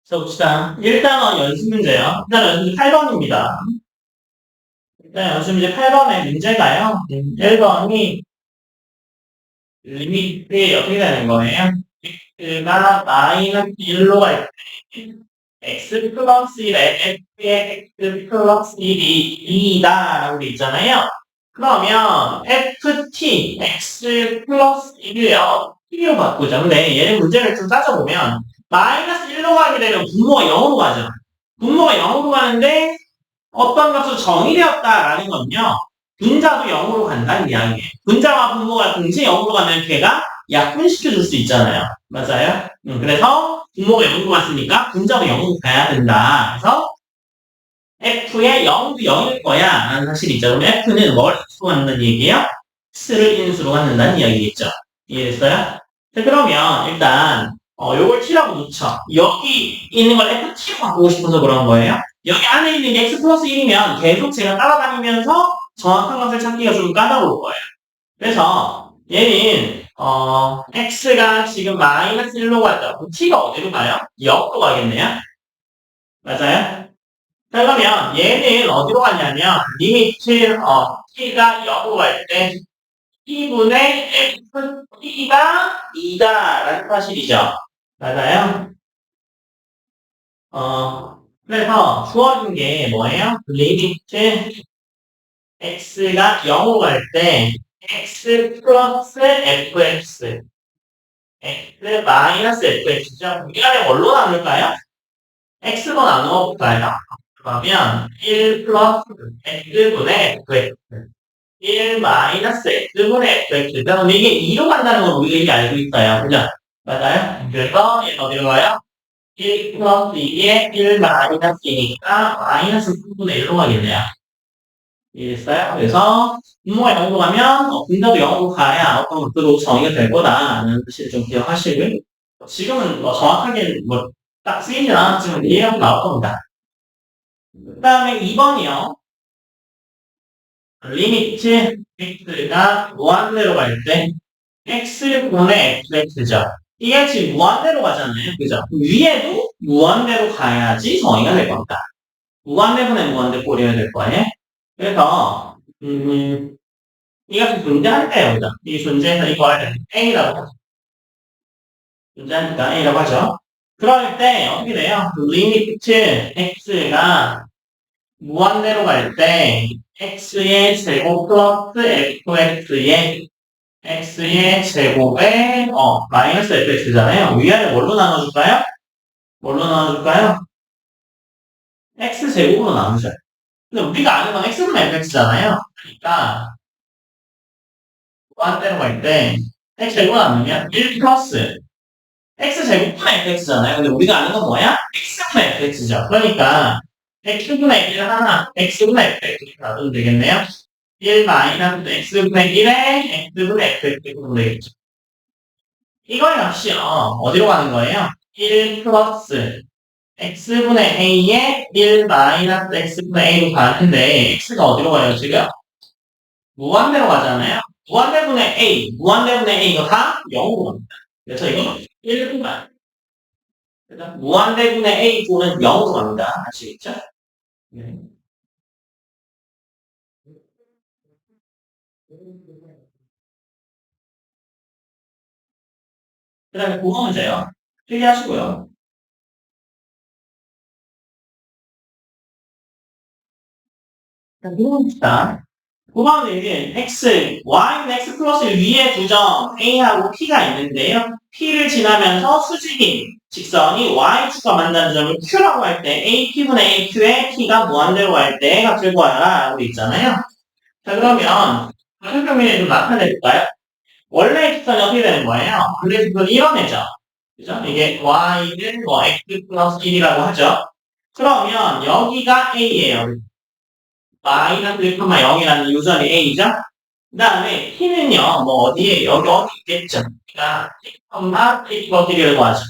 봅시다. 1단원 연습 문제요. 일단 연습 문제 8번입니다. 일단 연습 문제 8번의 문제가요. 1번이 리미트 어떻게 되는 거예요? x가 마이너스 1로 갈 때 x 플러스 1에 f의 x 플러스 1이 2다 라고 돼 있잖아요. 그러면 ft x 플러스 1이요. t로 바꾸죠. 근데 얘는 문제를 좀 따져보면 마이너스 1로 가게 되면 분모가 0으로 가죠. 분모가 0으로 가는데 어떤 값으로 정의되었다라는 건요. 분자도 0으로 간다는 이야기예요. 분자와 분모가 동시에 0으로 가면 걔가 약분시켜줄 수 있잖아요. 맞아요? 그래서 분모가 0으로 갔으니까 분자도 0으로 가야 된다. 그래서 f의 0도 0일 거야 라는 사실이 있죠. 그럼 f는 뭘 인수로 갖는다는 얘기예요? x를 인수로 갖는다는 이야기겠죠. 이해됐어요? 자, 그러면 일단 요걸 t라고 놓죠. 여기 있는 걸 ft로 바꾸고 싶어서 그런 거예요. 여기 안에 있는 게 x 플러스 1이면 계속 제가 따라다니면서 정확한 값을 찾기가 좀 까다로울 거예요. 그래서 얘는 x가 지금 마이너스 1로 가죠. 그럼 t가 어디로 가요? 0으로 가겠네요. 맞아요? 자, 그러면 얘는 어디로 가냐면 리미트 t가 0으로 갈 때 t분의 ft가 2다라는 사실이죠. 맞아요? 그래서 주어진 게 뭐예요? 리미트 x가 0으로 갈 때 x 플러스 fx x 마이너스 fx죠? 이 안에 뭘로 나눌까요? x로 나누어 볼까요? 그러면 1 플러스 x분의 fx 1 마이너스 x분의 fx 그럼 이게 2로 간다는 걸 우리가 이미 알고 있어요. 그죠? 맞아요? 그래서 얘는 어디로 가요? 1 플러스 2에 1 마이너스 2니까 마이너스 3분의 1로 가겠네요. 이해했어요? 그래서 분모가 0으로 가면 분자도 0으로 가야 어떤 것들도 정의가 될 거다라는 사실을 좀 기억하시고요. 지금은 정확하게 딱 쓰이진 않았지만 이해하고 나올 겁니다. 그 다음에 2번이요. 리미트 x가 무한대로 갈 때 x분의 fx죠. 이게 지금 무한대로 가잖아요. 그죠? 위에도 무한대로 가야지 정의가 될 겁니다. 무한대분의 무한대 꼴이어야 될 거예요. 그래서 이 값이 존재할 때요. 그죠? 이 존재해서 이걸 a라고 하죠. 존재하니까 a라고 하죠. 그럴 때 어떻게 돼요? 리미트 x가 무한대로 갈 때 x의 제곱 플러스 fx의 x의 제곱에 마이너스 fx잖아요. 위아래 뭘로 나눠줄까요? 뭘로 나눠줄까요? x제곱으로 나누죠. 근데 우리가 아는 건 x분의 fx잖아요. 그러니까 무한대로 갈 때 x제곱 나누면 1 플러스 x제곱분의 fx잖아요. 근데 우리가 아는 건 뭐야? x분의 fx죠. 그러니까 x분의 1 하나, x분의 fx 나누면 되겠네요. 1 마이너스 x분의 1에 x분의 fx 그러면 되겠죠. 이거의 값이 어디로 가는 거예요? 1 플러스 x분의 a에 1 마이너스 x분의 a로 가는데 x가 어디로 가요 지금? 무한대로 가잖아요. 무한대분의 a, 무한대분의 a 이거 다 0으로 갑니다. 그래서 이거 1분간. 그죠? 무한대분의 a 분은 0으로 갑니다. 아시겠죠? 네. 그 다음에 국어 문제요. 필기하시고요. 국어 봅시다. 9번은 이게 y는 x 플러스 위에 두점 a하고 p가 있는데요. p를 지나면서 수직인 직선이 y축과 만나는 점을 q라고 할 때 ap분의 aq에 p가 무한대로 갈 때 값을 구하라 라고 있잖아요. 자 그러면 가평면에 좀 나타내볼까요? 원래 직선이 어떻게 되는 거예요? 원래 직선이 이런 애죠. 그죠? 이게 y는 x 플러스 1이라고 하죠. 그러면 여기가 a예요. 마이너스 1,0이라는 유전이 A죠? 그 다음에 T는요, 뭐 어디에, 여기 어디 있겠죠? 그러니까 T, 어디라고 하죠?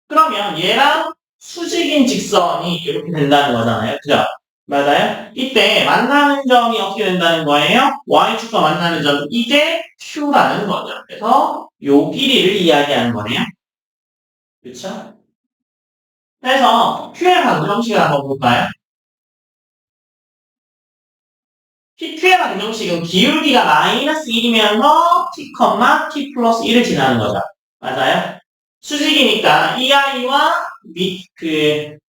그러면 얘랑 수직인 직선이 이렇게 된다는 거잖아요. 그죠? 맞아요? 이때 만나는 점이 어떻게 된다는 거예요? Y축과 만나는 점, 이게 Q라는 거죠. 그래서 요 길이를 이야기하는 거네요. 그쵸? 그래서 Q의 방정식을 한번 볼까요? Q의 방정식은 기울기가 마이너스 1이면서 t, t 플러스 1을 지나는 거죠. 맞아요? 수직이니까 이 아이와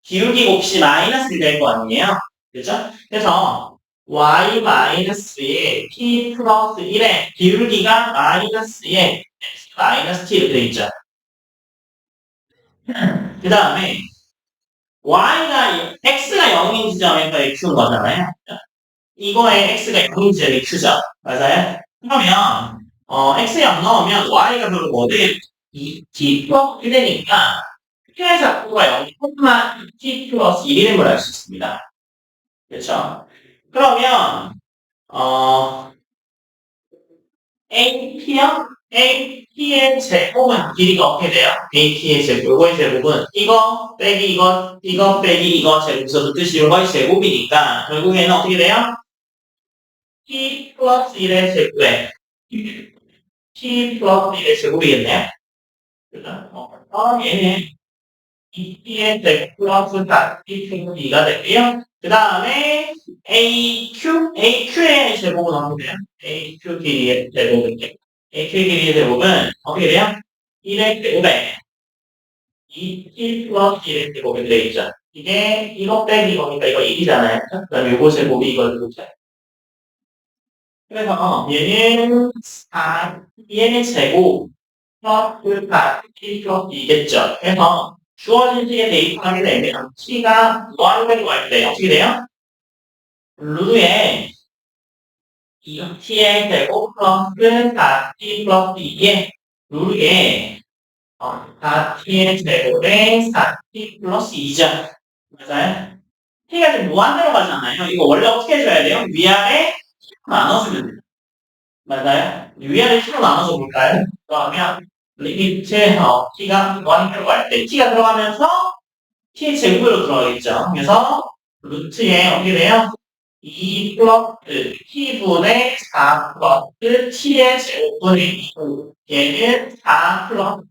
기울기 곱이 마이너스 1 될 거 아니에요? 그죠? 그래서 y 마이너스에 t 플러스 1의 기울기가 마이너스에 x 마이너스 t로 되어 있죠. 그 다음에 x가 0인 지점에서의 q인 거잖아요. 이거에 x가 0인 지점이 q죠. 맞아요? 그러면 x 0 넣으면 y가 별로 뭐돼? t 플러스 1이니까 q의 작구가 0, t 플러스 1이라는 걸 알 수 있습니다. 그렇죠? 그러면 AT요? AT의 제곱은 길이가 어떻게 돼요? AT의 제곱, 이거의 제곱은 이거 빼기 이거 빼기 이거 제곱에서 뜻이 이거의 제곱이니까 결국에는 어떻게 돼요? T 플러스 1의 제곱에 T 플러스 1의 제곱이겠네요? 그죠? 얘는 2T의 제곱 플러스 4T 제곱이 2가 되고요. 그 다음에 AQ의 제곱은 어떻게 돼요? AQ 길이의 제곱은 AQ 길이의 제곱은 어떻게 돼요? 1의 제곱에 2t 플러스 1의 제곱이 되어있죠. 이게 이거 빼기 이거니까 이거 1이잖아요. 그 다음에 요거 제곱이 이걸 보죠. 그래서 얘는 제곱 플러스 4t 플러스 2겠죠. 그래서 주어진 식에 대입하게 되면 t가 무한대로 갈 때 어떻게 돼요? 루트에 t의 제곱 플러스 4t 플러스 2에 루트에 4t의 제곱에 4t 플러스 2죠. 맞아요? t가 지금 무한대로 가잖아요. 이거 원래 어떻게 해줘야 돼요? 위아래 나눠주면 돼요. 맞아요? 위아래 t로 나눠줘 볼까요? 그러면 리미트 t가 무한대로 갈 때 t가 들어가면서 t의 제곱으로 들어가겠죠. 그래서 루트에 어떻게 돼요? 2 플러스 t분의 4 플러스 t의 제곱분의 2. 얘는 4 플러스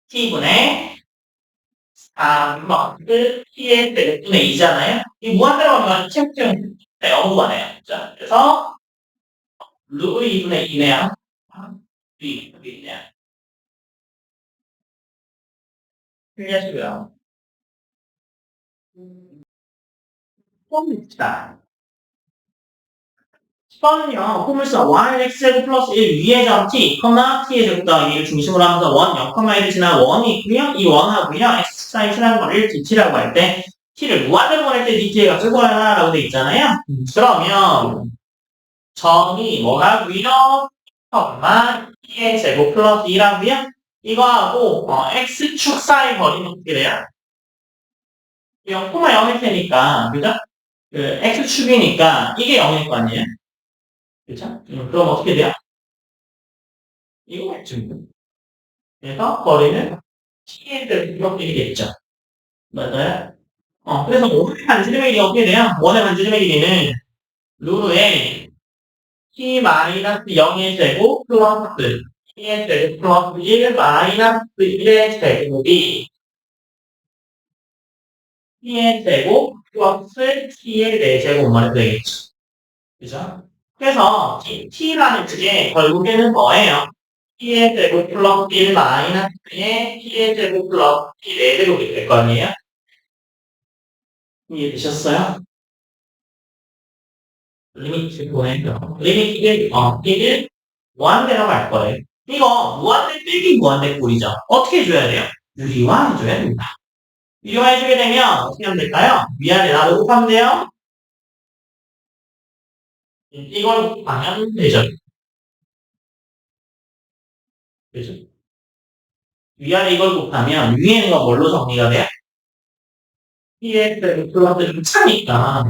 t분의 4 플러스 t의 제곱분의 2잖아요. 이 무한대로 하면 책정 영구가 네요. 자, 그래서 루트 2분의 2네요. 루트 2네요. 틀리시고요. 자, 10번은요, 포물선 1x제곱 플러스 1 위의 점 t, t의 제곱 더하기 1을 중심으로 하면서 1, 0,1을 지나 원이 있고요. 이 원하고요, x 사인 친한 거를 dt라고 할 때, t를 무한대로 보낼 때 dt가 값을 구하라라고 돼 있잖아요. 그러면 점이 뭐라고요? t의 제곱 플러스 2라고요? 이거하고 x축 사이 거리는 어떻게 돼요? 0,0일 테니까, 그죠? 그 x축이니까 이게 0일 거 아니에요? 그죠? 그럼 어떻게 돼요? 이거 맞죠? 그래서 거리는 t에 대한 기억이겠죠. 맞아요? 그래서 원의 반지름의 길이 어떻게 돼요? 원의 반지름의 길이는 루트에 t 마이너스 0의 제곱 플러스 t의 제곱 플러스 1 마이너스 1의 제곱이 t의 제곱 플러스 t의 4제곱 말이 되겠죠. 그죠? 그래서 t라는 그게 결국에는 뭐예요? t의 제곱 플러스 1 마이너스의 t의 제곱 플러스 t 4제곱이 될 거 아니에요? 이해되셨어요? 리미트 보내죠. 리미트를, 1을 무한대로 갈 거예요. 이거 무한대 빼기 무한대 꼴이죠. 어떻게 해줘야 돼요? 유리화해줘야 됩니다. 유리화해주게 되면 어떻게 하면 될까요? 위아래 나도 곱하면 돼요. 이걸 곱하면 되죠. 그죠? 위아래 이걸 곱하면 위에 있는 거 뭘로 정리가 돼요? PS를 플러스를 차니까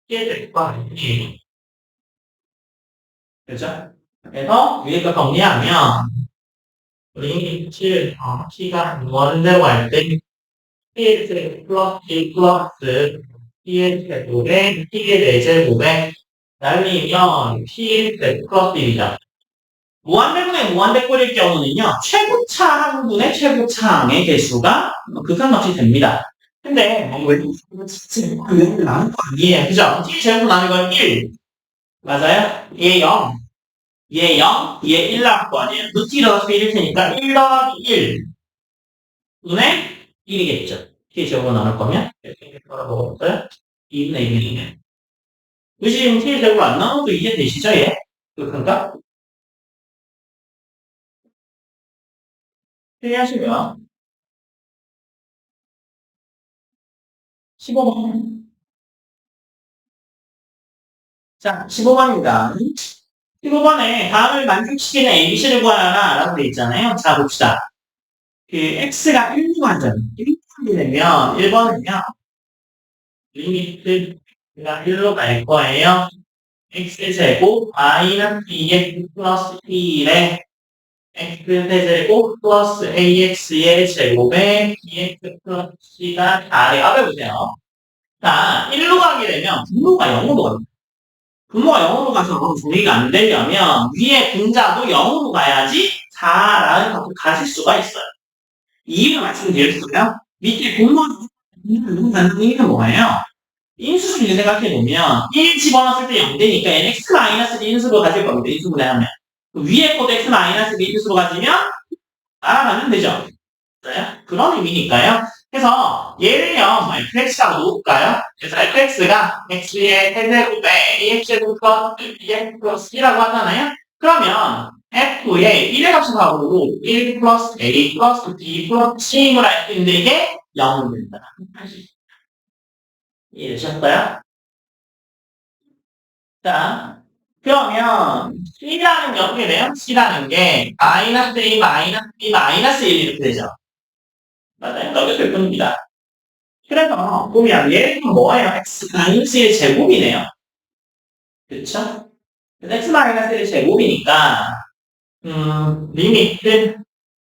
PS를 곱하기. 그죠? 그래서 위에 거 정리하면 리미트 t가 원대로 갈 때 PS를 플러스 1 플러스 PS제곱에 T의 4제곱에 날리면 PS 플러스 1이죠. 무한대분의 무한대꼴일 경우는요, 최고차 항분의 최고차항의 개수가 극한값이 됩니다. 근데, 왜, 그게 나는 거 아니에요. 그죠? t 제곱 나는 건 1. 맞아요? 얘 0. 얘 0, 얘 1 나올 거 아니에요. 루트 일어나서 1일 테니까 1 더하기 1 분의 1이겠죠. t 제곱으로 나눌 거면 이렇게 걸어보고요. 2분의 1이네요. 지금 t 제곱으로 안 나눠도 이해되시죠? 얘? 그런가? 틀리하시고요. 15번. 자, 15번입니다. 15번에 다음을 만족시키는 ABC를 구하라 라고 돼 있잖아요. 자, 봅시다. 그 x가 1로 가잖아요. 1이 되면 1번은요. 리미트가 1로 갈 거예요. x제곱 마이너스 2x 플러스 1에 x세제곱 플러스 ax의 제곱에 bx 플러스 c가 4래. 앞에 보세요. 자, 1로 가게 되면 분모가 0으로 갑니다. 분모가 0으로 가서 정리가 안 되려면 위에 분자도 0으로 가야지 4라는 값을 가질 수가 있어요. 이유를 말씀드렸어요. 밑에 분모는 0으로 가는 의미는 뭐예요? 인수분해 생각해보면 1 집어넣었을 때 0 되니까 얘는 x-를 인수로 가질 겁니다. 인수분해하면. 위에 것도 x-를 인수로 가지면 따라가면 되죠. 그런 의미니까요. 그래서 얘를요, fx라고 놓을까요? 그래서 fx가 x의 세제곱에 ax제곱 플러스 bx 플러스 c라고 하잖아요. 그러면 f의 1의 값을 하고 1 플러스 a 플러스 b 플러스 c임을 할 수 있는데 이게 0이 된다. 이해되셨어요? 자, 그러면 C라는 게 어떻게 돼요? C라는 게 마이너스 1, 마이너스 2, 마이너스 1 이렇게 되죠. 맞아요? 여기서 뿐입니다. 그래서 보면 얘는 뭐예요? x 마이너스 1 제곱이네요. 그렇죠? x 마이너스 1 제곱이니까 리미트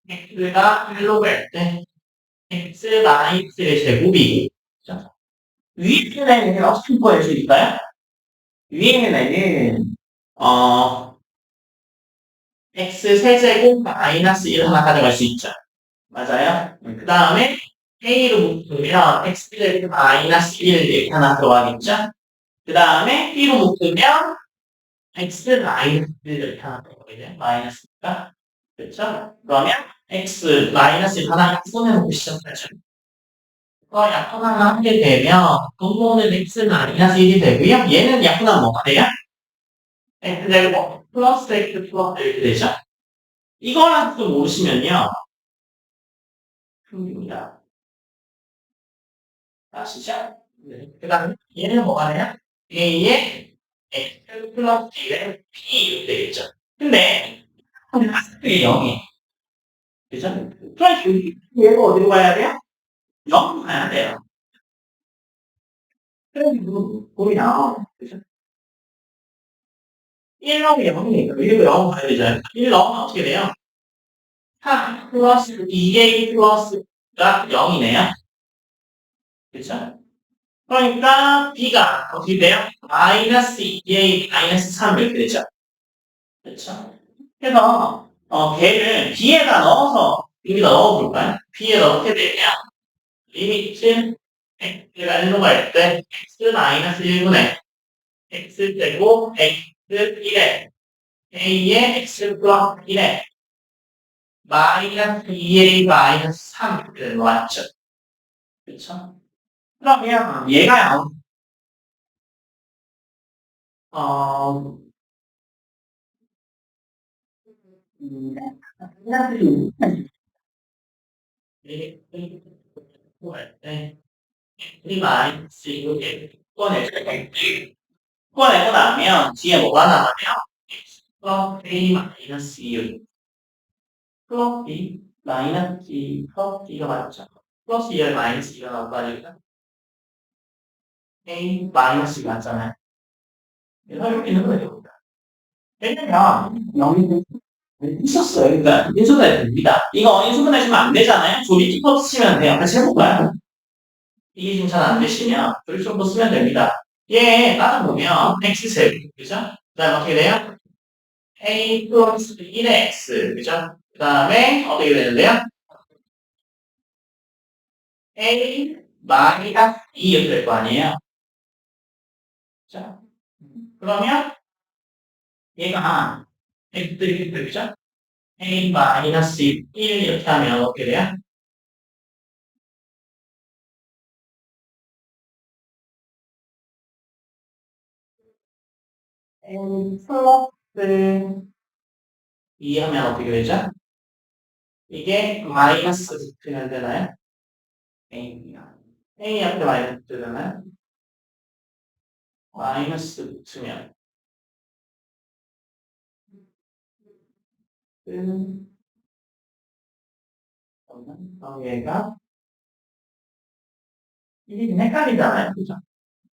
x가 1로 갈 때 x 마이너스 1 제곱이고 그렇죠? 위에 있는 애는 어떻게 구해줄까요? 위에 있는 애는 x 세제곱 마이너스 1 하나 가져갈 수 있죠. 맞아요? 그 다음에 a로 묶으면 x제곱 마이너스 1 이렇게 하나 들어가겠죠? 그 다음에 b로 묶으면 x 마이너스 1 이렇게 하나 들어가겠죠? 마이너스니까. 그렇죠? 그러면 x 마이너스 1 하나 약분해놓고 시작하죠. 약분하나 하게 되면 분모는 x 마이너스 1이 되고요. 얘는 약분하면 뭐가 돼요? x제곱 플러스 x 플러스 이렇게 되죠? 이거랑 또 모르시면요. 입니다. 아시죠? 네. 그 다음에 얘는 뭐가 돼요? a의 x 플러스 1의 p 이렇게 되겠죠. 근데 그게 0이에요. 그죠? 그럼 얘가 어디로 가야 돼요? 0으로 가야 돼요. 그래서 보면 그죠? 1 넣으면 0이니까 1로 0 가야 되잖아요. 1 넣으면 어떻게 돼요? 4 플러스 2a 플러스가 0이네요. 그쵸? 그러니까 b가 어떻게 돼요? 마이너스 2a 마이너스 3 이렇게 되죠. 그렇죠? 그래서 걔를 b에다 넣어서 여기다 넣어볼까요? b에 넣게 되면 리미트 x가 1로 갈 때 x 마이너스 1분의 x제곱 x 1에 a의 x 플러스 1에 마이너스 2a 마이너스 3 이렇게 되는 거 맞죠? 그렇죠? 그러면 얘가요. 어, 이 마이너스 이렇게 꺼내고 나면 뒤에 뭐가 남아요? x 플러스 a 마이너스 2 플러스 b 마이너스 2 플러스 b가 맞죠? 플러스 2에 마이너스 2가 나올 거 아닙니까? a 마이너스 2 맞잖아요. 그래서 이렇게 있는 거예요. 왜냐면 0이 있었어요. 그러니까 인수분해 됩니다. 이거 인수분해 하시면 안 되잖아요. 조리 팁 쓰시면 돼요. 같이 해볼까요? 이게 지금 잘 안 되시면 조리 팁 쓰면 됩니다. 얘 따라보면 x제곱 그죠? 그 다음에 어떻게 돼요? A 플러스 1의 X. 그죠? 그 다음에 어떻게 되는데요? A 마이너스 2 이렇게 될 거 아니에요? 자, 그러면 얘가 X들이 되죠? A 마이너스 1 이렇게 하면 어떻게 돼요? A 플러스 2 하면 어떻게 되죠? 이게 마이너스 붙으면 되나요? A한테 마이너스 되잖아요? 마이너스 붙으면 얘가 1이 헷갈리잖아요. 그죠?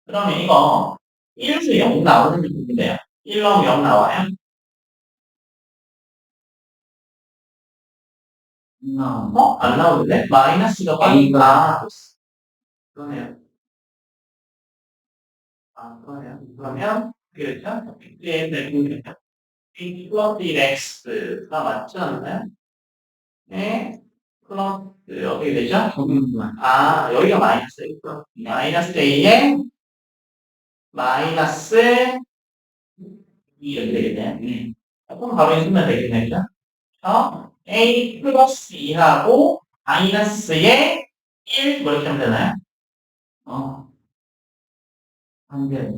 그러면 이거 1수 0 나오는 게 있는데요. 1 넣으면 0 나와요? 안 나오는데? 마이너스가 빠니까 그러네요. 그러네요. 그러면 어떻게 되죠? X의 대분면 B 플러스 1X가 맞지 않나요? 네. 플러스 어떻게 되죠? 여기가 마이너스 A구나. 마이너스 A에 마이너스 2 이렇게 되겠네요. 그럼 바로 쓰면 되겠네요. 그죠? A 플러스 2하고 마이너스에 1 뭐 이렇게 하면 되나요? 한 개.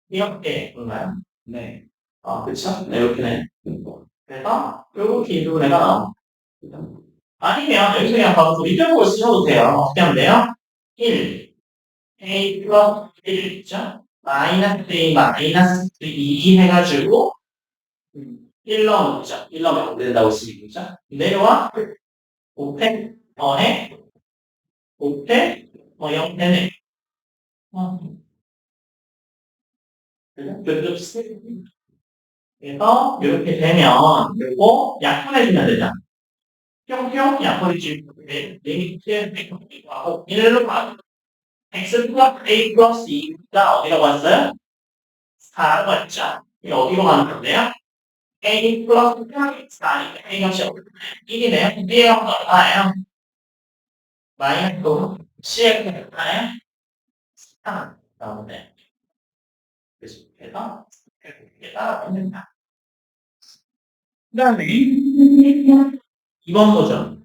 이렇게 볼까요? 네. 그쵸? 네, 이렇게네. 그래서 이렇게 이 부분에가 나옵니다. 아니면 여기서 그냥 바로 조리적으로 쓰셔도 돼요. 어떻게 하면 돼요? 1, A 플러스 1 있죠? 마이너스 A 마이너스 2 해가지고 1 넣으면 되죠? 1 넣으면 안 된다고 쓰니까 내려와 5패 더해 5패 0 되네. 그래서 이렇게 되면 요거 약분해주면 되죠. 뿅뿅 약분해주면 리미트 하고 1로 가 x 플러스 a 플러스 2가 어디로 갔어요? 4로 갔죠. 이게 어디로 가는 건데요? a 플러스 4니까 a 값이 1이네요. b의 값은 얼마예요? 마이너스 c의 값은 얼마예요? 3 나오네. 그래서 이렇게 따라갑니다. 그 다음에 2번 보죠.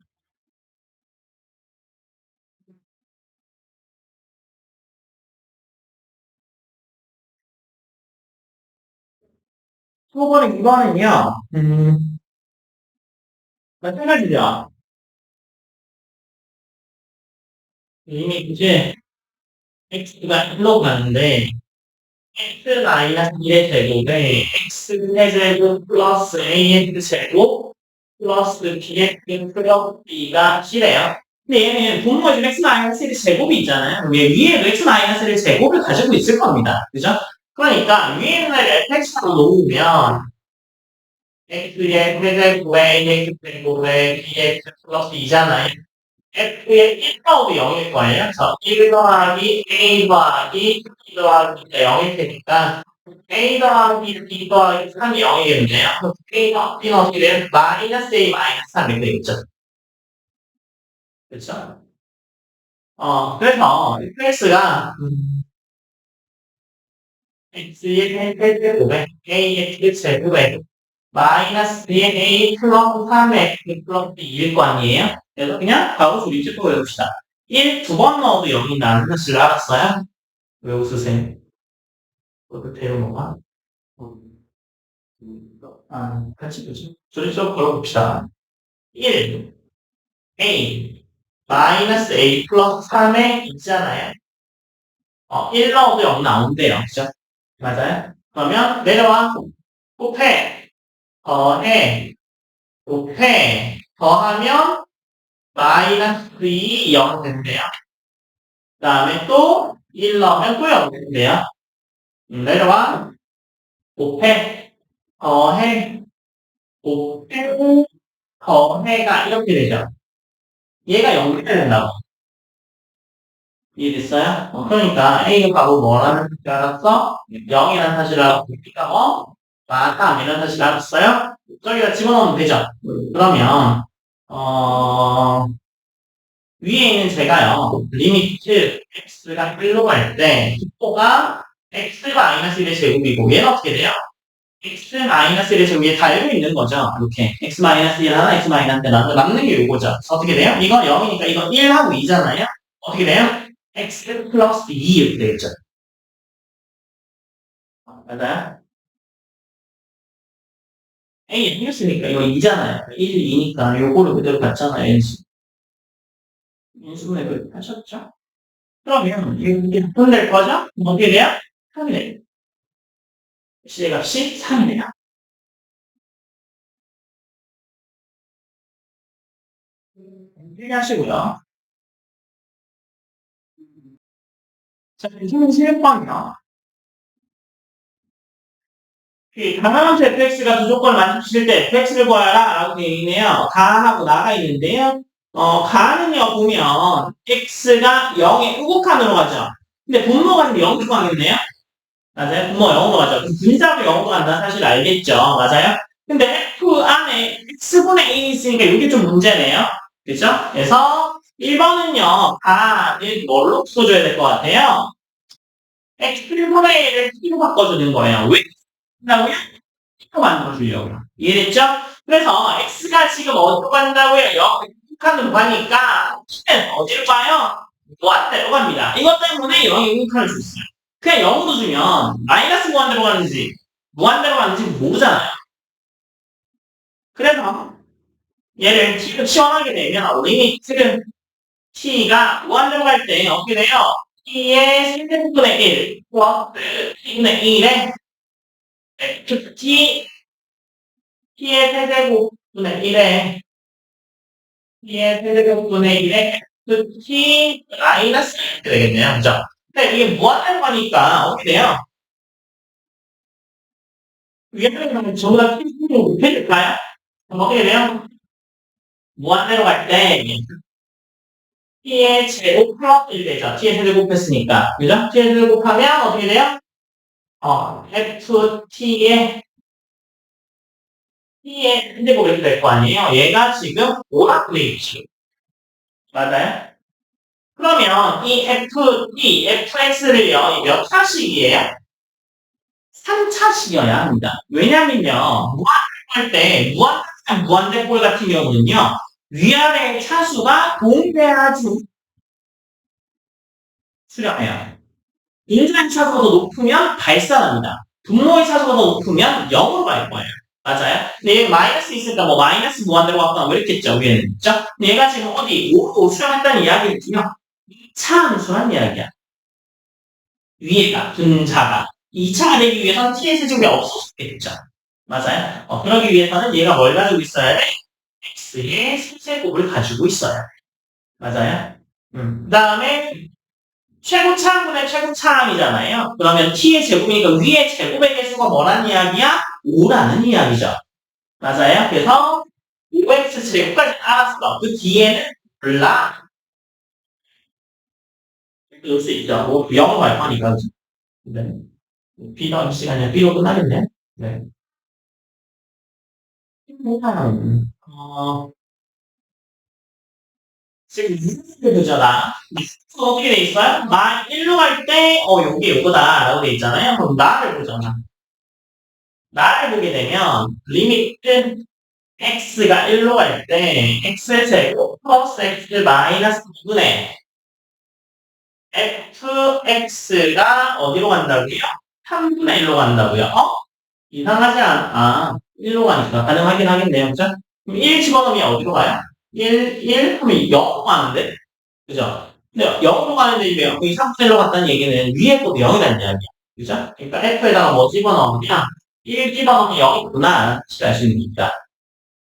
초번에 2번은요, 마찬가지죠. 이미 이제 x가 1로 가는데, x 마이너스 1의 제곱에 x 세제곱 플러스 ax 제곱 플러스 bx 플러스 b가 7이에요. 근데 얘는 분모에 좀 x 마이너스 1의 제곱이 있잖아요. 얘 위에도 x 마이너스 1의 제곱을 가지고 있을 겁니다. 그죠? 그러니까 위에 있는 fx로 놓으면 x의 세제곱에 ax 제곱에 bx 플러스 2잖아요. f의 1 더하기 0일 거예요. 그래서 1 더하기 a 더하기 b 더하기 0일 테니까 a 더하기 b 더하기 3이 0이겠네요. a 더하기 b는 어떻게 돼요? 마이너스 a 마이너스 3이 되겠죠. 그렇죠? 그래서 fx가 x의 세제곱에 ax 제곱에 마이너스 b의 a 플러스 3의 x 플러스 2일 거 아니에요? 그래서 그냥 바로 조리 찍고 외웁시다. 1 두 번 넣어도 0이 나는 사실 알았어요? 왜 웃으세요? 그렇게 배우는 건가? 같이 보죠. 조리 좀 걸어봅시다. 1, a, 마이너스 a 플러스 3에 있잖아요. 1 넣어도 0 나온대요. 그죠? 맞아요? 그러면 내려와. 곱해, 더해, 곱해, 더하면 마이너스 2, 0 된대요. 그 다음에 또 1 넣으면 또 0 된대요. 내려와. 곱해, 더해, 곱해, 더해가 이렇게 되죠. 얘가 0이 돼야 된다고. 이해됐어요? 그러니까 A가 바로 뭐라는 줄 알았어? 0이라는 사실을 알고 B가 맞다. 이런 사실 알았어요? 저기다 집어넣으면 되죠. 그러면, 어, 위에 있는 제가요, 리미트 x가 1로 갈 때, 속도가 x-1의 제곱이고, 얘는 어떻게 돼요? x-1의 제곱이 달고 있는 거죠. 이렇게. x-1 하나, x-1 하나, 남는 게 이거죠. 어떻게 돼요? 이건 0이니까 이건 1하고 2잖아요? 어떻게 돼요? x 플러스 2 이렇게 되겠죠. 맞아요? A 생겼으니까 이거 2잖아요. 1, 2니까 요거를 그대로 갖잖아요. 인수분해 그렇게 하셨죠? 그러면 이게 분될 거죠? 어떻게 돼요? 3이 돼요. C의 값이 3이 돼요. 이렇게 하시고요. 자, 이제는 실방이요. 가상함수 fx가 두 조건을 만족시킬 때 fx를 구하라 라고 되어 있네요. 가하고 나가 있는데요. 가는요 보면 x가 0의 우극한으로 가죠. 근데 분모가 0으로 가겠네요. 맞아요? 분모 0으로 가죠. 분자도 0으로 간다는 사실 알겠죠? 맞아요? 근데 f 안에 x분의 1이 있으니까 이게 좀 문제네요. 그죠? 그래서 1번은요. 가를 뭘로 풀어줘야 될 것 같아요? x분의 1을 t로 바꿔주는 거예요. 왜? 한다고요? t로 만들어주려고요. 이해됐죠? 그래서 x가 지금 어디로 간다고요? 0, 극한으로 가니까 t는 어디로 가요? 무한대로 갑니다. 이것 때문에 0이 극한을 줬어요. 그냥 0으로 주면 마이너스 무한대로 가는지 무한대로 가는지 모르잖아요. 그래서 얘를 t로 치환하게 되면 리미트 t가 무한대로 갈 때 어떻게 돼요? t의 세제곱분의 1 플러스 t분의 1에 t의 세제곱분의 1에 t의 세제곱분의 1에 t 마이너스 이렇게 되겠네요. 그죠? 근데 이게 무한대로 가니까 어떻게 돼요? 위에는 전부 다 t로 곱해줄까요? 그럼 어떻게 돼요? 무한대로 갈 때 t의 제곱 플러스 1 되죠. t의 세제곱 했으니까. 그죠? t의 세제곱 하면 어떻게 돼요? ft의 t의 세제곱 이렇게 될 거 아니에요? 얘가 지금 오라고 돼 있지. 맞아요? 그러면 이 fx를요, 몇 차식이에요? 3차식이어야 합니다. 왜냐면요, 무한대할 때, 무한대꼴 같은 경우는요, 위아래 차수가 동일해야지 수렴해요. 인자의 차수가 더 높으면 발산합니다. 분모의 차수가 더 높으면 0으로 갈 거예요. 맞아요? 근데 얘 마이너스 있으니까 뭐 마이너스 무한대로 갔거나 뭐 이랬겠죠, 위에는. 그죠? 근데 얘가 지금 어디 5로 수렴했다는 이야기거든요. 차 함수란 이야기야. 위에가, 분자가. 2차가 되기 위해서는 t의 세제곱이 없었겠죠. 맞아요? 그러기 위해서는 얘가 뭘 가지고 있어야 돼? x의 세제곱을 가지고 있어요. 맞아요? 그 다음에 최고차항분의 최고차항이잖아요. 그러면 t의 제곱이니까 위의 제곱의 개수가 뭐란 이야기야? 5라는 이야기죠. 맞아요? 그래서 5x 제곱까지 알았어. 그 뒤에는 몰라. 이렇게 넣을 수 있죠. 뭐 0으로 갈 거니까. 네. B 다음 시간에 B로 끝나겠네. 네. 어, 지금 이렇게 되잖아. 어떻게 돼 있어요? 나 1로 갈 때, 요게 요거다. 라고 돼 있잖아요. 그럼 나를 보잖아. 나를 보게 되면, 리미트 x가 1로 갈 때, x의 제곱 플러스 x 마이너스 2분의 fx가 어디로 간다고요? 3분의 1로 간다고요. 이상하지 않아. 1로 가니까 가능하긴 하겠네요. 그죠? 그럼 1 집어넣으면 어디로 가요? 1 하면 0으로 가는데? 그죠? 근데 0으로 가는데 이게 여기 3분의 1로 갔다는 얘기는 위에 것도 0이라는 이야기야. 그죠? 그러니까 f에다가 뭐 집어넣으면 1 집어넣으면 0이구나. 알 수 있으니까.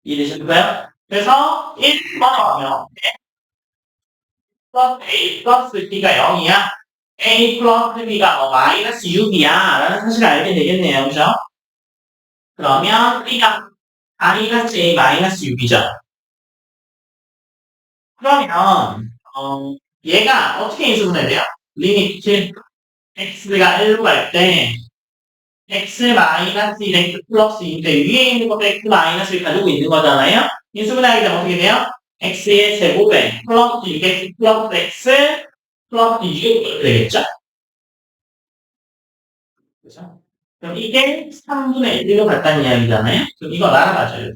이해되실까요? 그래서 1 집어넣으면 플러스 a 플러스 b가 0이야. a 플러스 b가 뭐 마이너스 6이야. 라는 사실을 알게 되겠네요. 그죠? 그러면 b가 마이너스 a 마이너스 6이죠. 그러면 얘가 어떻게 인수분해 돼요? 리미트 x가 1로 갈 때 x 마이너스 1x 플러스 2인데 위에 있는 것도 x 마이너스를 가지고 있는 거잖아요. 인수분해하게 되면 어떻게 돼요? x의 제곱에 플러스 6x 플러스 x 플러스 6 이렇게 되겠죠? 그죠? 그럼 이게 3분의 1로 같다는 이야기잖아요. 그럼 이거 알아봐줘요.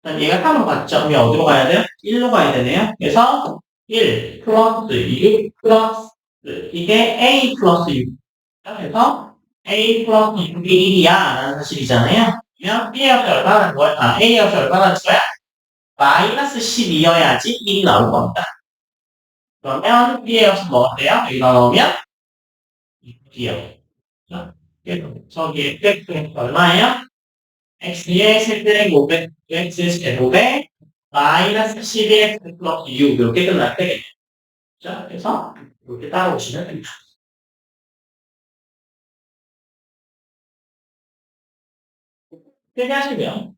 그럼 얘가 3으로 갔죠? 그럼 어디로 가야 돼요? 1로 가야 되네요. 그래서 1 플러스 6 플러스 이게 a 플러스 6. 그래서 a 플러스 6이 1이야 라는 사실이잖아요. 그러면 b의 값이 얼마나 거야? a의 값이 얼마나 거야? 마이너스 12여야지 1이 나올 겁니다. 그러면 b의 값은 뭐가 돼요? 여기다 넣으면 6이요. 저기 fx는 얼마예요? x의 세제곱 500, x의 제곱에 마이너스 12x 플러스 6 이렇게 끝날 때겠죠. 그래서 이렇게 따라오시면 됩니다. 이렇게 하시면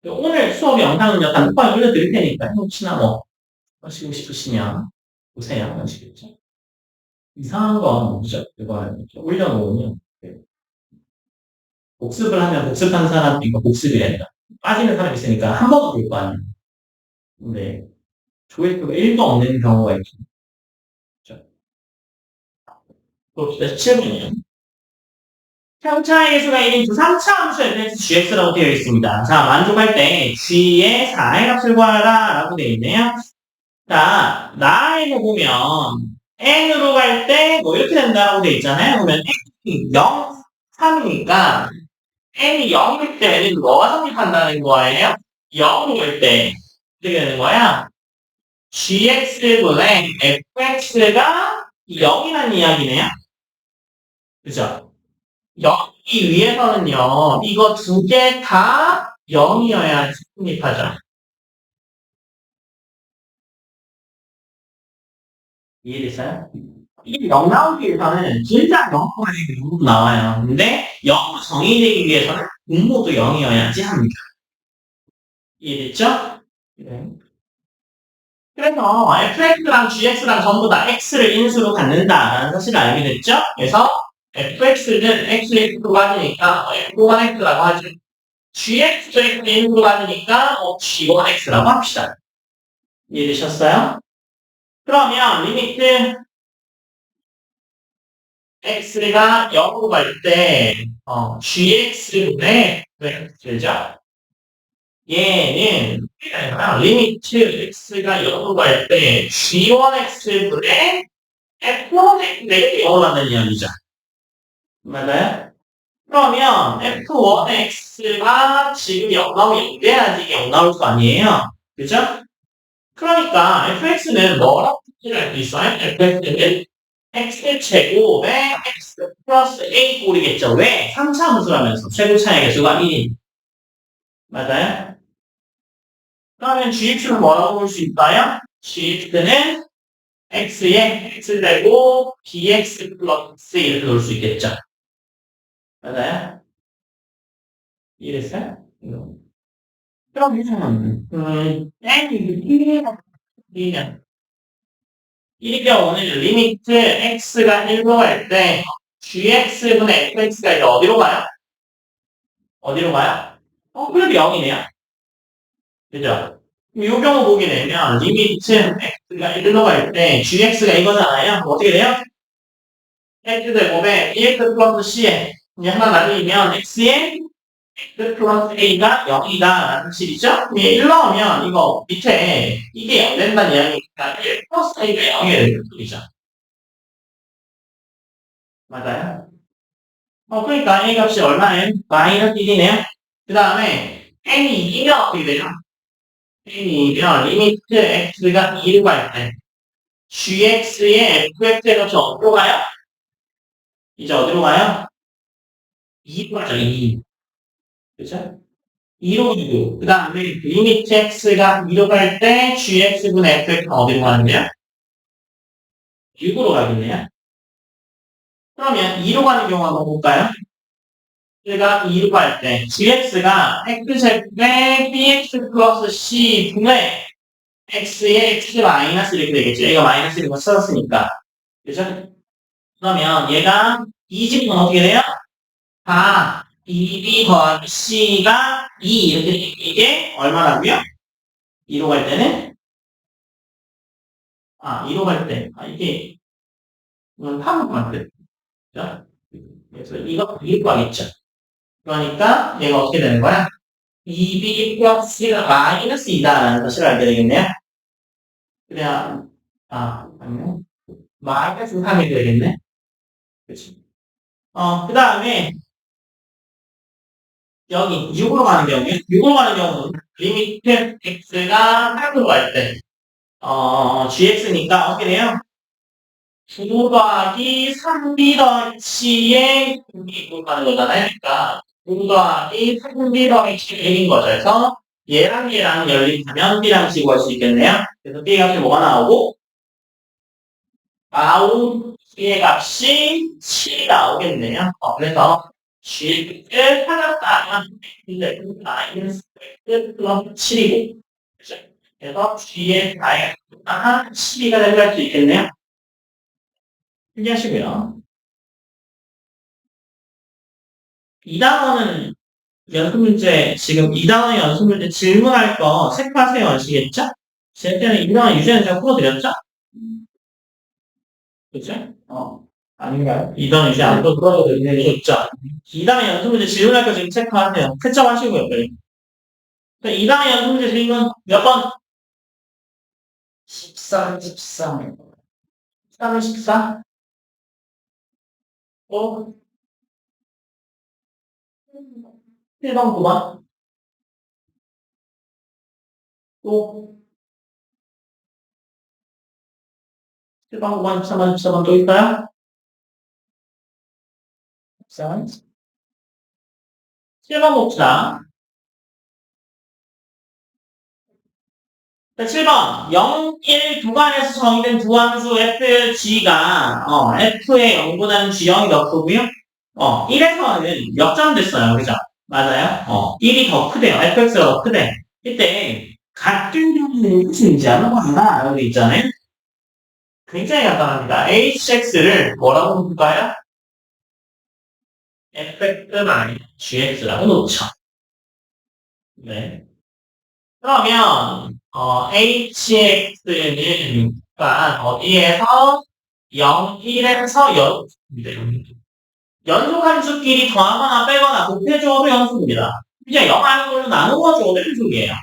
오늘 수업 영상은요 단톡방에 올려드릴 테니까 혹시나 뭐 하시고 싶으시면 보세요. 아시겠죠? 이상한 거 없죠? 이거 올려놓으면 복습을 하면 복습한 사람도 있고 복습이 된다. 빠지는 사람이 있으니까 한 번도 볼 거 아니에요. 근데 조회수가 1도 없는 경우가 있죠. 또 7번이요. 평차의 수가 1인 두 3차 함수에 대해서 gx라고 되어 있습니다. 자, 만족할 때 g의 4의 값을 구하라 라고 되어 있네요. 자, 나에거 보면 n으로 갈 때 뭐 이렇게 된다라고 되어 있잖아요. 그러면 n이 0, 3이니까 n이 0일 때는 뭐가 성립한다는 거예요? 0으로 갈 때 어떻게 되는 거야? gx분의 fx가 0이라는 이야기네요. 그죠? 0이 위해서는요, 이거 두 개 다 0이어야 성립하죠. 이해됐어요? 이게 0 나오기 위해서는 진짜 0,0도 나와요. 근데 0으로 정의되기 위해서는 분모도 0이어야지 합니다. 이해됐죠? 네. 그래서 fx랑 gx랑 전부 다 x를 인수로 갖는다라는 사실을 알게 됐죠? 그래서 fx는 x의 인수로 가지니까 f1x라고 하죠. gx도 x의 인수로 가지니까 g1x라고 합시다. 이해되셨어요? 그러면 리미트 x가 0으로 갈 때 gx분의 되죠? 얘는 리미트 x가 0으로 갈 때 g1x분의 f1x 이렇게 0으로 간다는 이야기죠. 맞아요? 그러면 f1x가 지금 0 나오면 0 돼야지 0 나올 거 아니에요? 그죠? 그러니까 fx는 뭐라고 표현할 수 있어요? fx는 x제곱에 x 플러스 a 꼴이겠죠. 왜? 3차 함수라면서 최고 차의 개수가 1인. 맞아요? 그러면 gx는 뭐라고 볼 수 있어요? gx는 x의 x제곱 bx 플러스 이렇게 볼 수 있겠죠. 맞아요? 이해됐어요? 그러면 n이 1이면 1의 경우는 리미트 x가 1로 갈 때 gx분의 fx가 이제 어디로 가요? 어디로 가요? 그래도 0이네요. 그죠? 이 경우 보게 되면 리미트 x가 1로 갈 때 gx가 이거잖아요. 어떻게 돼요? x제곱에 bx 플러스 c에 이제 하나 날리면 x에 x 플러스 a가 0이다 라는 사실이죠? 1 넣으면 이거 밑에 이게 0 된다는 이야기니까 1 플러스 a가 0이 되는 소리죠. 맞아요? 그러니까 a 값이 얼마예요? 마이너스 1이네요. 그 다음에 n이 2면 어떻게 되죠? n이 2면 리미트 x가 2로 갈 때 gx의 fx의 값이 어디로 가요? 이제 어디로 가요? 2로 가죠, 2. 그죠? 2로 가고 그 다음에 리미트 x가 2로 갈 때 gx분의 fx가 어디로 가는데요? 6으로 가겠네요. 그러면 2로 가는 경우 한번 볼까요? 얘가 2로 갈 때, gx가 x제곱에 bx 플러스 c 분의 x에 x 마이너스 이렇게 되겠죠. 얘가 마이너스 이런 거 써졌으니까. 그죠? 그러면 얘가 이 집은 어떻게 돼요? 다 2b 더하기 c가 2 이렇게 되면 이게 얼마라고요? 2로 갈 때는? 2로 갈 때. 이게, 파는 것 같아요. 그죠? 그래서 이거 2로 가겠죠. 그러니까 얘가 어떻게 되는 거야? 2b 플러스가 마이너스 2다라는 것을 알게 되겠네요. 그래야, 아니요. 마이너스 3이 되겠네. 그치. 그 다음에, 여기 6으로 가는 경우에, 6으로 가는 경우는, 리미트 x가 8으로 갈 때, gx니까 어떻게 돼요? 9 더하기 3b 더하기 c의 9로 가는 거잖아요. 그러니까, 9 더하기 3b 더하기 c의 1인 거죠. 그래서, 얘랑 연립하면 b랑 c 구할 수 있겠네요. 그래서 b 값이 뭐가 나오고, b의 값이 7이 나오겠네요. 그래서, g를 찾았다. 근데, 마이너스 플러스 7이고, 그죠? 그래서, g의 나이가 12가 되갈 수 있겠네요. 준비하시고요. 이 단원은 연습문제, 지금 이 단원의 연습문제 질문할 거 체크하세요. 아시겠죠? 제 때는 이 단원 유제는 제가 풀어드렸죠? 그죠? 아닌가요? 이 단원 유제 안 풀어드렸죠? 이 단원 연습문제 질문할 거 지금 체크하세요. 채점하시고요. 이 단원 연습문제 질문 몇 번? 13, 13. 13은 14? 또, 1번, 9번? 또, 1번, 9번, 13번, 14번 또 있어요? 14번? 7번 봅시다. 7번, 0, 1 구간에서 정의된 두 함수 fg가 f의 0보다는 g0이 더 크고요. 1에서는 역전됐어요. 그죠? 맞아요? 1이 더 크대요. fx가 더 크대. 이때 같은 경우는 무슨 인지하는 거나 여기 있잖아요. 굉장히 간단합니다. hx를 뭐라고 볼까요? fx-gx라고 놓죠. 네. 그러면 hx는 어디에서 0, 1에서 연속 함수끼리 더하거나 빼거나 곱해줘도 연속입니다. 그냥 0 하는 걸로 나누어줘도 연속이에요.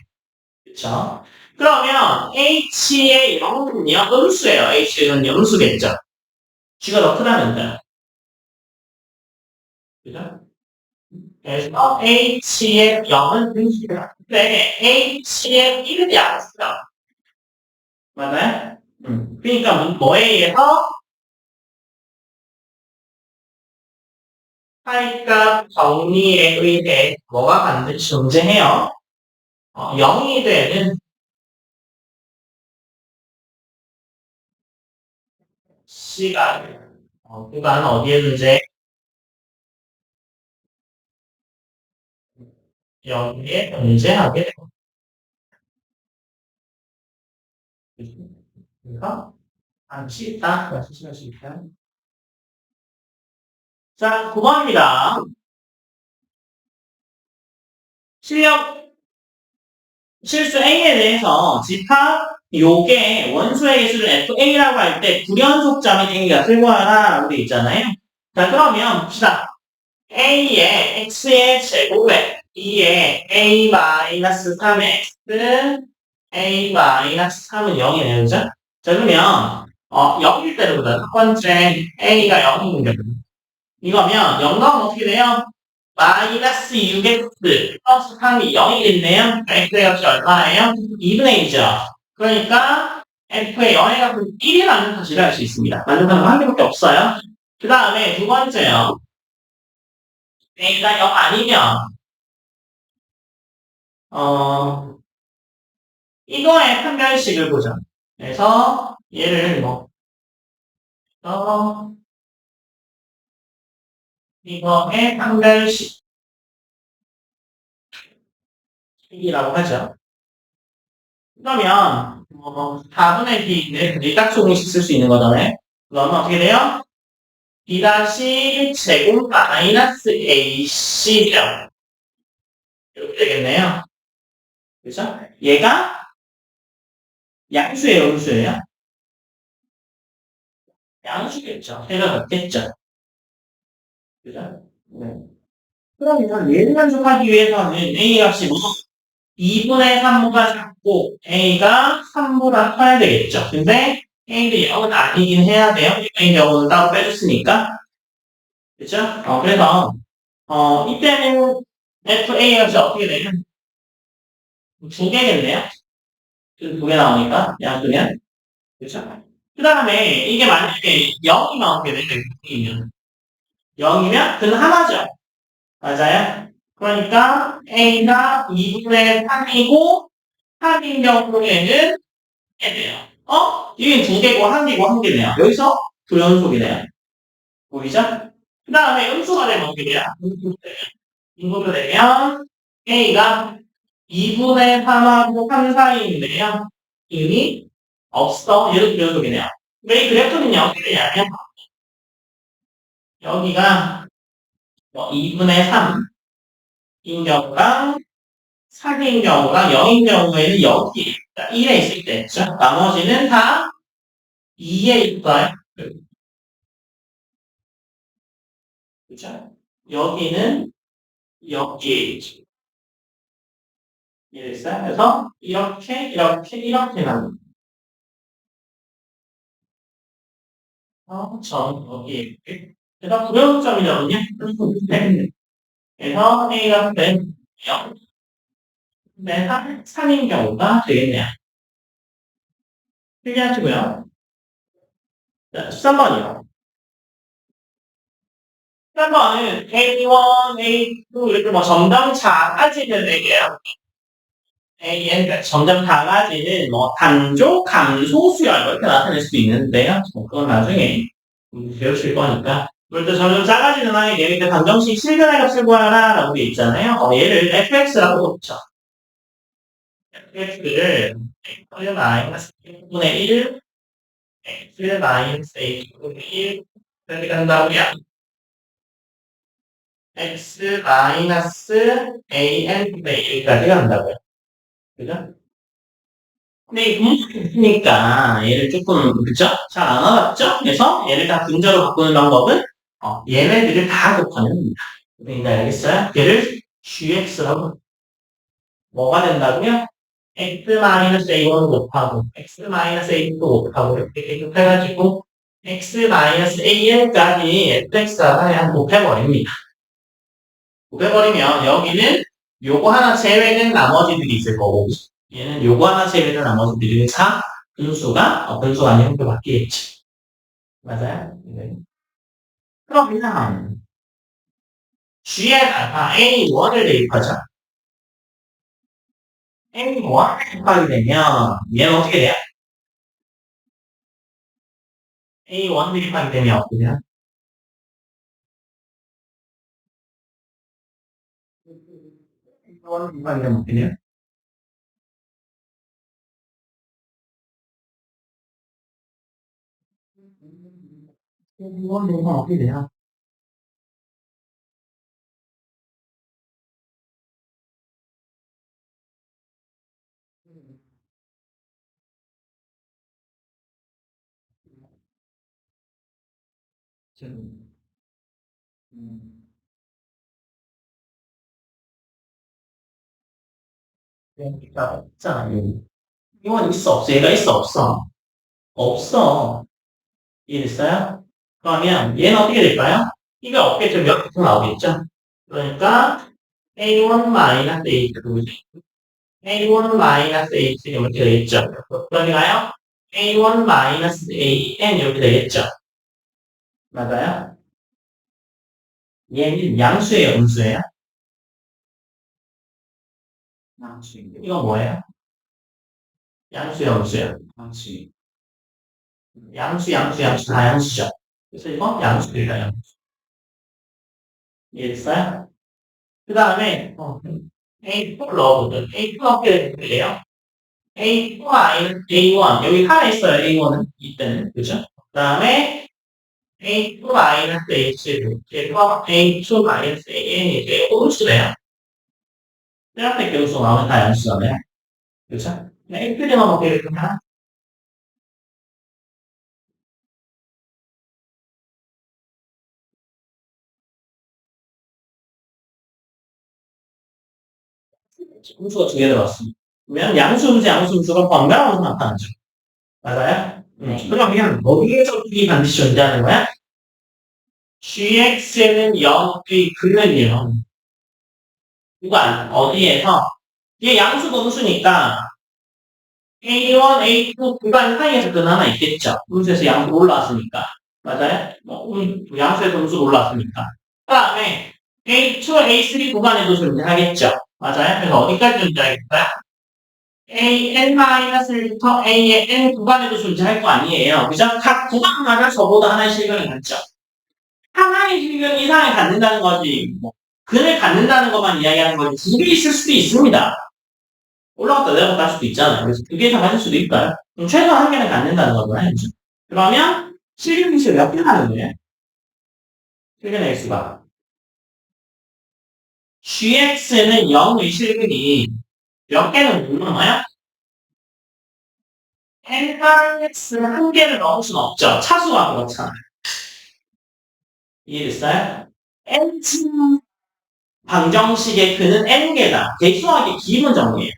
그쵸? 그러면 h의 0은요, 음수예요. h는 음수겠죠. g가 더 크다면서요. 그죠? 그래서 h의 0은 음수예요. 근데 h의 1은 양수죠. 맞아요? 그러니까 뭐에 의해서 파이값 정리에 의해 뭐가 반드시 존재해요? 0이 되는 시간, 구간 어디에 존재? 여기에 존재하게 됩니다. 반드시 있다. 말씀하실 수 있다. 자, 9번입니다. 실력 실수 A에 대해서 집합 요게 원수의 개수를 FA라고 할 때 불연속점인 A가 들고하라라고 돼 있잖아요. 자, 그러면 봅시다. A의 X의 제곱에 B의 A-3의 X, A-3은 0이네요. 그죠? 자, 그러면 0일 때를 보자. 첫 번째 A가 0인 경우. 이거면 0가면 어떻게 돼요? 마이너스 6x 플러스 3이 0이겠네요. x의 값이 얼마예요? 2분의 1이죠. 그러니까 f의 0의 값은 1이라는 사실을 알 수 있습니다. 맞는 사람 한 개밖에 없어요. 그 다음에 두 번째요. a가 0 아니면 이거의 판별식을 보죠. 그래서 얘를 이거의 판별식이라고 하죠. 그러면 4분의 b인데 이 딱 조금씩 쓸 수 있는 거잖아요. 그러면 어떻게 돼요? b 다시 제곱 마이너스 ac죠. 이렇게 되겠네요. 그죠? 얘가 양수예요, 음수예요? 양수겠죠. 해가 같겠죠. 그죠? 네. 그러면 얘를 만족하기 위해서는 a 값이 뭐 2분의 3보다 작고 a가 3보다 커야 되겠죠. 근데 a도 0은 아니긴 해야 돼요. a 0은 따로 빼줬으니까. 그죠? 그래서 이때는 fa 값이 어떻게 되면 두 개겠네요. 두 개 나오니까 양수면. 그죠? 그 다음에 이게 만약에 0이면 어떻게 돼요? 0이면 그는 하나죠. 맞아요? 그러니까 a가 2분의 3이고 3인 경우에는 개네요. 이게 두 개고 한 개고 한 개네요. 여기서 불연속이네요. 보이죠? 그 다음에 음수가 되면 어떻게 돼요? 음수가 되면 a가 2분의 3하고 3 사이인데요. 이미 없어. 얘도 불연속이네요. 근데 이 그래프는요, 어떻게 되냐면 여기가 2분의 3인 경우랑 4인 경우랑 0인 경우에는 여기 1에 있을 때죠. 나머지는 다 2에 있어요. 그죠? 여기는 여기 이랬어요. 그래서 이렇게 나옵니다. 점 여기 이렇게. 그래서 불연점이거든요. 그래서 A가 된 0, 네, 3인 경우가 되겠네요. 필기하시고요. 자, 13번이요. 13번은 A1, A2 이렇게 뭐 점점 작아지는 얘기예요. 그러니까 점점 작아지는 뭐 단조, 감소, 수열 뭐 이렇게 나타낼 수도 있는데요. 그건 나중에 배우실 거니까. 그럴 때 점점 작아지는 아이 예를 들어 방정식 실근의 값을 구하라 라고 돼 있잖아요. 얘를 fx라고 놓죠. fx를 x 마이너스 1분의 1, x 마이너스 a분의 1 이렇게 간다고요. x 마이너스 an분의 1까지 간다고요. 그죠? 근데 이 분모가 있으니까 얘를 조금 그죠? 잘 안 와봤죠? 그래서 얘를 다 분자로 바꾸는 방법은 얘네들을 다 곱하면 됩니다. 그러니까 알겠어요? 얘를 gx라고 뭐가 된다고요? x-a1 곱하고 x-a2 곱하고 이렇게 곱해가지고 x-an까지 fx가 그냥 곱해버립니다. 곱해버리면 여기는 요거 하나 제외된 나머지들이 있을 거고 얘는 요거 하나 제외된 나머지들이 다 분수가 아닌 형태로 바뀌겠지. 맞아요? 네. 그러면 g에다가 a1을 대입하자. a1을 대입하게 되면 얘는 어떻게 돼요? a1 대입하게 되면 어떻게 돼요? a1 대입하게 되면 어떻게 돼요? a1 대입하면 어떻게 돼요? 지금, 음, 그러니까 없잖아. a1 있어 없어? 얘가 있어 없어? 없어. 이해됐어요? 그러면 얘는 어떻게 될까요? 이게 없겠죠. 몇 개서 나오겠죠? 그러니까 A1 마이너스 A2 A1 마이너스 A2 이렇게 되겠죠. 그러니까요. A1 마이너스 AN 이렇게 되겠죠. 맞아요? 얘는 양수예요, 음수예요? 양수. 이거 뭐예요? 양수예요, 음수예요? 양수. 양수 다 양수죠. 그래서 이거 양수입니다, 양수. 이해됐어요? 그 다음에, A4 넣어보죠. A4 어떻게 될래요? A4 마이너스 A1. 여기 하나 있어요. A1은. 이때는. 그죠? 그 다음에 A2 마이너스 H1. 그래서 A2 마이너스 AN이 이제 음수래요. 이렇게 음수 나오면 다 양수잖아요. 그죠? X들만 먹게 되면 음수가 두 개 들어왔습니다. 그러면 양수음수, 양수음수가 번갈아가면서 나타나죠. 맞아요? 그럼 그냥 어디에서 이 반드시 존재하는 거야? GX에는 0의 근은 0. 구간, 어디에서? 이게 양수 음수니까 A1, A2 구간 사이에서 근 하나 있겠죠. 음수에서 양수 올라왔으니까. 맞아요? 양수에서 음수 올라왔으니까. 그 다음에 A2, A3 구간에도 존재하겠죠. 맞아요? 그래서 어디까지 존재하겠어요? AN-1부터 A의 N 구간에도 존재할 거 아니에요. 그죠? 각 구간마다 저보다 하나의 실근을 갖죠. 하나의 실근 이상을 갖는다는 거지. 뭐, 근을 갖는다는 것만 이야기하는 거지. 두 개 있을 수도 있습니다. 올라갔다 내려갔다 할 수도 있잖아요. 그래서 두 개 다 가질 수도 있어요. 그럼 최소 한 개는 갖는다는 거잖아요. 그죠? 그러면 실근 수 몇 개 하는 거예요? 실근의 수가. GX는 0의 실근이 몇 개는 못 넘어요? N-X는 한 개를 넣을 수는 없죠. 차수가 그렇잖아요. 이해됐어요? N 방정식의 근은 N개다. 개수학의 기본 정리예요.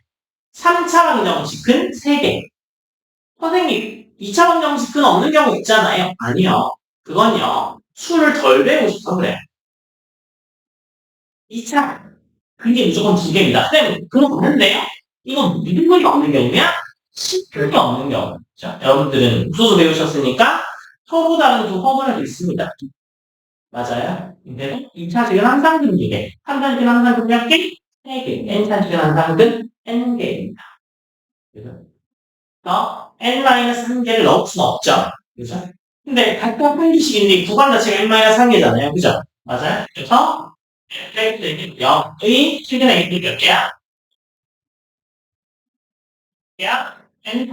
3차 방정식은 3개. 선생님, 2차 방정식은 없는 경우 있잖아요. 아니요. 그건요. 수를 덜 배우고 싶어 그래요. 2차. 그게 무조건 2개입니다. 선생님, 그건 없는데요? 이건 미분이 없는 경우야? 식분이 없는 경우. 자, 여러분들은 수수 배우셨으니까 서로 다른 두 허물은 있습니다. 맞아요. 근데 2차식은 항상 근 2개. 3차식은 항상 근 몇 개? 3개. N차식은 항상 근 N개입니다. 그래서 N-1개를 넣을 수는 없죠. 그죠? 근데 각각 한개씩인데 구간 자체가 N-1개잖아요. 그죠? 맞아요? 그래서 Fx는 0의 최근의 X이 몇 개야? 야 N-1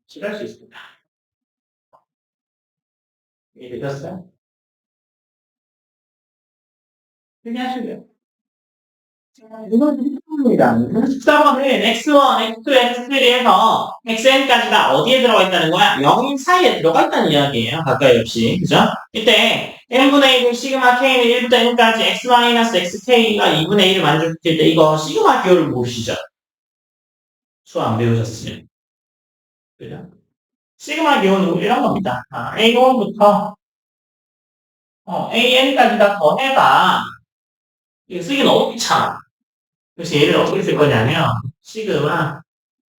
칠할 수 있습니다. 이해되셨어요? 크게 하시고요. 이건 힘듭니다. 14번은 x1, x2, x3에서 xn까지가 어디에 들어가 있다는 거야? 0인 사이에 들어가 있다는 이야기예요. 가까이 없이. 그죠? 이때 n분의 1은 시그마 k는 1부터 n까지 x-xk가 2분의 1을 만족시킬 때 이거 시그마 기호를 모르시죠? 수업 안 배우셨으면. 그죠? 시그마 기호는 이런 겁니다. a1부터 an까지 다 더해봐. 이거 쓰기 너무 귀찮아. 그래서 얘를 어떻게 쓸 거냐면 시그마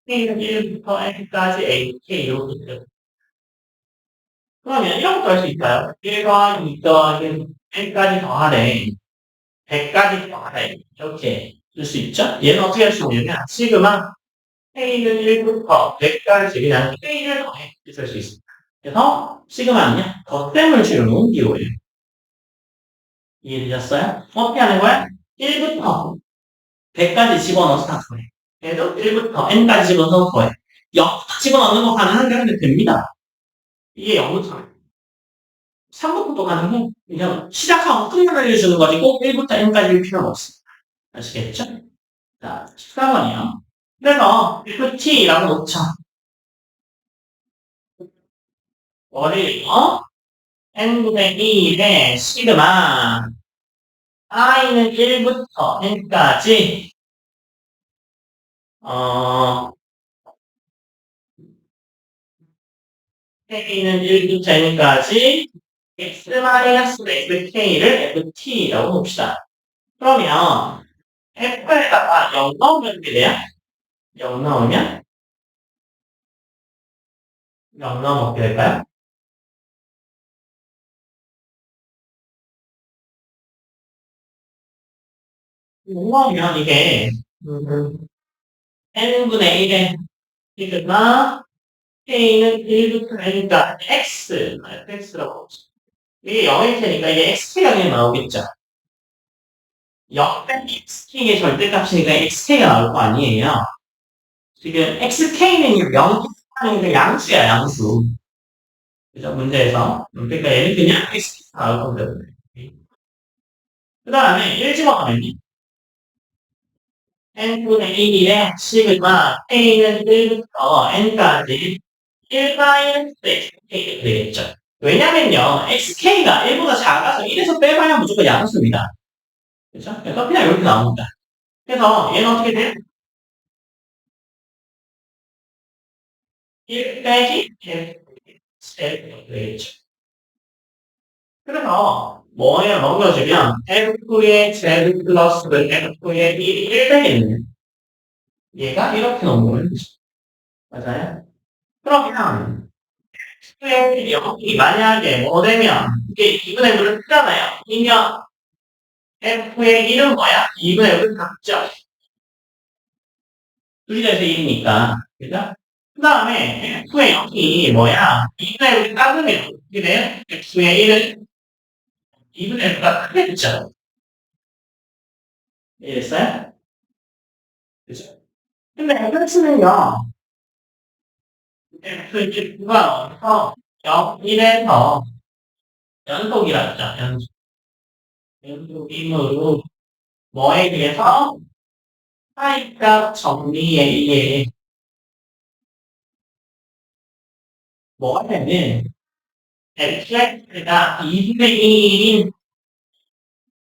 K는 1부터 N까지 AK 이렇게 돼요. 그러면 이런 것도 할 수 있어요. 1 더하기 2 더하기 N까지 더하래. 100까지 더하래. 이렇게 쓸 수 있죠? 얘는 어떻게 할 수 있냐면 시그마 K는 1부터 100까지 그냥 K를 더해. 이렇게 쓸 수 있습니다. 그래서 시그마는요. 덧셈을 채우는 기호예요. 이해되셨어요? 어떻게 하는 거야? 1부터 100까지 집어넣어서 다 더해. 그래도 1부터 N까지 집어넣어서 더해. 0부터 집어넣는 거 가능한데 하면 됩니다. 이게 0부터 3부터도 가능해. 그냥 시작하고 끝만 알려주는 거지 꼭 1부터 N까지 필요는 없습니다. 아시겠죠? 자, 14번이요. 그래서 FT라고 놓죠. 월이요. N분의 2의 시그마 I는 1부터 N까지 K는 1부터 N까지 X-XK를 FT라고 봅시다. 그러면 F에다가 0 넣으면 어떻게 돼요? 0 넣으면 0 넣으면 어떻게 될까요? 0 넣으면 이게 n분의 1의 시그마 K는 1부터 n까지 X라고 봅시다. 이게 0일 테니까 이게 xk가 그냥 나오겠죠. 0 빼기 xk의 절대값이니까 xk가 나올 거 아니에요. 지금 xk는 0하는 게 양수야, 양수. 그죠? 문제에서. 그러니까 얘는 그냥 xk가 나올 거거든요. 그 다음에 1 집어넣으면 n분의 1에 시그마 k는 1부터 n까지 1마이너스 xk가 되겠죠. 왜냐면요, xk가 1보다 작아서 1에서 빼봐야 무조건 양수입니다. 그죠? 그래서 그냥 이렇게 나옵니다. 그래서 얘는 어떻게 돼요? 1 빼기 1 되겠죠. 그래서 뭐에 넘겨주면 f의 z 플러스 f의 1이 1 되겠네. 얘가 이렇게 넘어오는 거죠. 맞아요? 그러면 f의 0이 만약에 뭐 되면 이게 2분의 1을 쓰잖아요. 그러면 f의 1은 뭐야? 2분의 1을 닫죠. 둘이 돼서 1이니까. 그죠? 그 다음에 f의 0이 뭐야? 2분의 1을 깎으면 어떻게 돼요? f의 1은 2분의 1보다 크겠죠. 이해됐어요? 그죠? 근데 fx는요, fx가 0, 1에서 연속이라죠. 연속임으로 뭐에 대해서 파이값 정리에 의해 뭐냐면 fx가 2분의 1인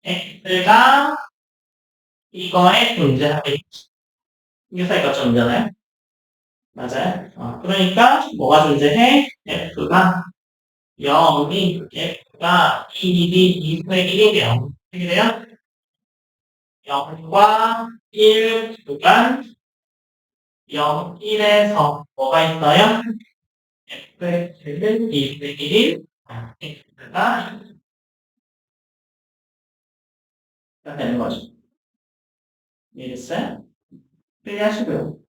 x가 이거에 존재하겠지. 이게 파이값 정리잖아요. 맞아요. 그러니까 뭐가 존재해? f가 0이 f가 1이 2분의 1이 0. 어떻게 돼요? 0과 1 구간 0, 1에서 뭐가 있어요? fx는 2분의 1인 x가 되는 거죠. 이해됐어요? 필기하시고요.